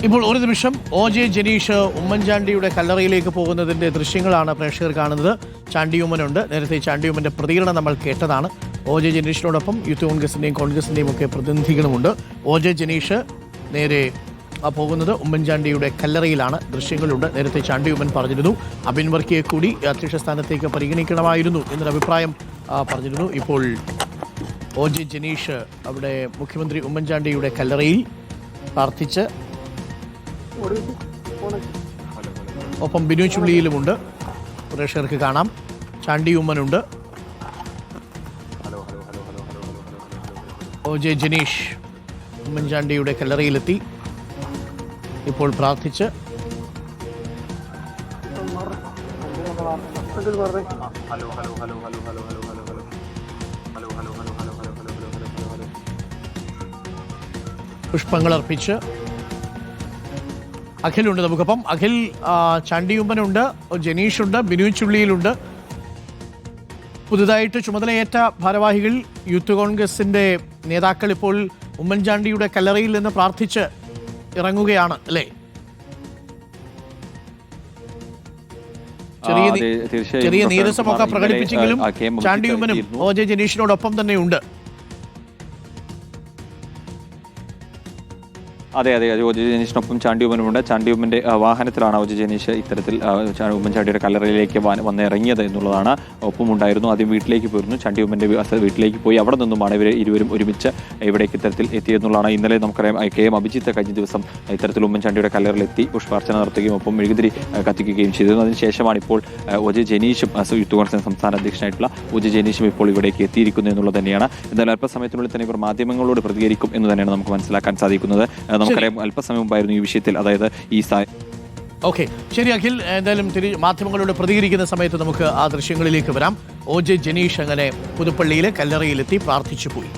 ഇപ്പോൾ ഒരു നിമിഷം OJ ജനീഷ് ഉമ്മൻചാണ്ടിയുടെ കല്ലറയിലേക്ക് പോകുന്നതിന്റെ ദൃശ്യങ്ങളാണ് പ്രേക്ഷകർ കാണുന്നത്. ചാണ്ടിയുമ്മനുണ്ട്. നേരത്തെ ചാണ്ടിയുമ്മന്റെ പ്രതികരണം നമ്മൾ കേട്ടതാണ്. OJ ജനീഷിനോടൊപ്പം യൂത്ത് കോൺഗ്രസിന്റെയും ഒക്കെ പ്രതിനിധികളുമുണ്ട്. OJ ജനീഷ് നേരെ പോകുന്നത് ഉമ്മൻചാണ്ടിയുടെ കല്ലറയിലാണ്. ദൃശ്യങ്ങളുണ്ട്. നേരത്തെ ചാണ്ടിയുമ്മൻ പറഞ്ഞിരുന്നു അബിൻ വർക്കിയെ കൂടി അധ്യക്ഷ സ്ഥാനത്തേക്ക് പരിഗണിക്കണമായിരുന്നു എന്നൊരു അഭിപ്രായം പറഞ്ഞിരുന്നു. ഇപ്പോൾ OJ ജനീഷ് അവിടെ മുഖ്യമന്ത്രി ഉമ്മൻചാണ്ടിയുടെ കല്ലറയിൽ പ്രാർത്ഥിച്ച് ഒപ്പം ബിനു ചുള്ളിയിലുമുണ്ട്. പ്രേക്ഷകർക്ക് കാണാം. ചാണ്ടിയുമ്മനുണ്ട്. OJ ജനീഷ് ഉമ്മൻചാണ്ടിയുടെ കല്ലറയിലെത്തി. ഇപ്പോൾ പ്രാർത്ഥിച്ച് പുഷ്പങ്ങൾ അർപ്പിച്ച് അഖിലുണ്ട് നമുക്കൊപ്പം. അഖിൽ, ചാണ്ടിയുമ്മനുണ്ട്, ജനീഷുണ്ട്, ബിനു ചുള്ളിയിലുണ്ട്. പുതുതായിട്ട് ചുമതലയേറ്റ ഭാരവാഹികൾ, യൂത്ത് കോൺഗ്രസിന്റെ നേതാക്കൾ ഇപ്പോൾ ഉമ്മൻചാണ്ടിയുടെ കല്ലറയിൽ നിന്ന് പ്രാർത്ഥിച്ച് ഇറങ്ങുകയാണ് അല്ലേ? ചെറിയ നീരസമൊക്കെ പ്രകടിപ്പിച്ചെങ്കിലും ചാണ്ടിയുമ്മനും OJ ജനീഷിനോടൊപ്പം തന്നെയുണ്ട്. അതെ, OJ ജനീഷിനൊപ്പം ചാണ്ടിയുമ്മനുമുണ്ട്. ചാണ്ടിയുമ്മന്റെ വാഹനത്തിലാണ് OJ ജനീഷ് ഇത്തരത്തിൽ ഉമ്മൻചാണ്ടിയുടെ കല്ലറയിലേക്ക് വന്നിറങ്ങിയത് എന്നുള്ളതാണ്. ഒപ്പമുണ്ടായിരുന്നു. ആദ്യം വീട്ടിലേക്ക് പോയിരുന്നു. ചാണ്ടിയുമ്മന്റെ വീട്ടിലേക്ക് പോയി അവിടെ നിന്നുമാണ് ഇരുവരും ഒരുമിച്ച് ഇവിടേക്ക് ഇത്തരത്തിൽ എത്തിയെന്നുള്ളതാണ്. ഇന്നലെ നമുക്കറിയാം KM അഭിജിത്ത് കഴിഞ്ഞ ദിവസം ഇത്തരത്തിൽ ഉമ്മൻചാണ്ടിയുടെ കല്ലറയിലെത്തി പുഷ്പാർച്ചന നടത്തുകയും ഒപ്പം മെഴുകുതിരി കത്തിക്കുകയും ചെയ്തിരുന്നു. അതിനുശേഷമാണ് ഇപ്പോൾ OJ ജനീഷും യൂത്ത് കോൺഗ്രസ് സംസ്ഥാന അധ്യക്ഷനായിട്ടുള്ള OJ ജനീഷും ഇപ്പോൾ ഇവിടേക്ക് എത്തിയിരിക്കുന്നു എന്നുള്ളത് തന്നെയാണ്. എന്തായാലും അല്പസമയത്തിനുള്ളിൽ തന്നെ ഇവർ മാധ്യമങ്ങളോട് പ്രതികരിക്കും എന്ന് തന്നെയാണ് നമുക്ക് മനസ്സിലാക്കാൻ സാധിക്കുന്നത്. നമുക്കറിയാം അല്പസമയം മുമ്പായിരുന്നു ഈ വിഷയത്തിൽ, അതായത് ഓക്കെ, ശരി അഖിൽ. എന്തായാലും മാധ്യമങ്ങളോട് പ്രതികരിക്കുന്ന സമയത്ത് നമുക്ക് ആ ദൃശ്യങ്ങളിലേക്ക് വരാം. OJ ജനീഷ് അങ്ങനെ പുതുപ്പള്ളിയിലെ കല്ലറയിലെത്തി പ്രാർത്ഥിച്ചു പോയി.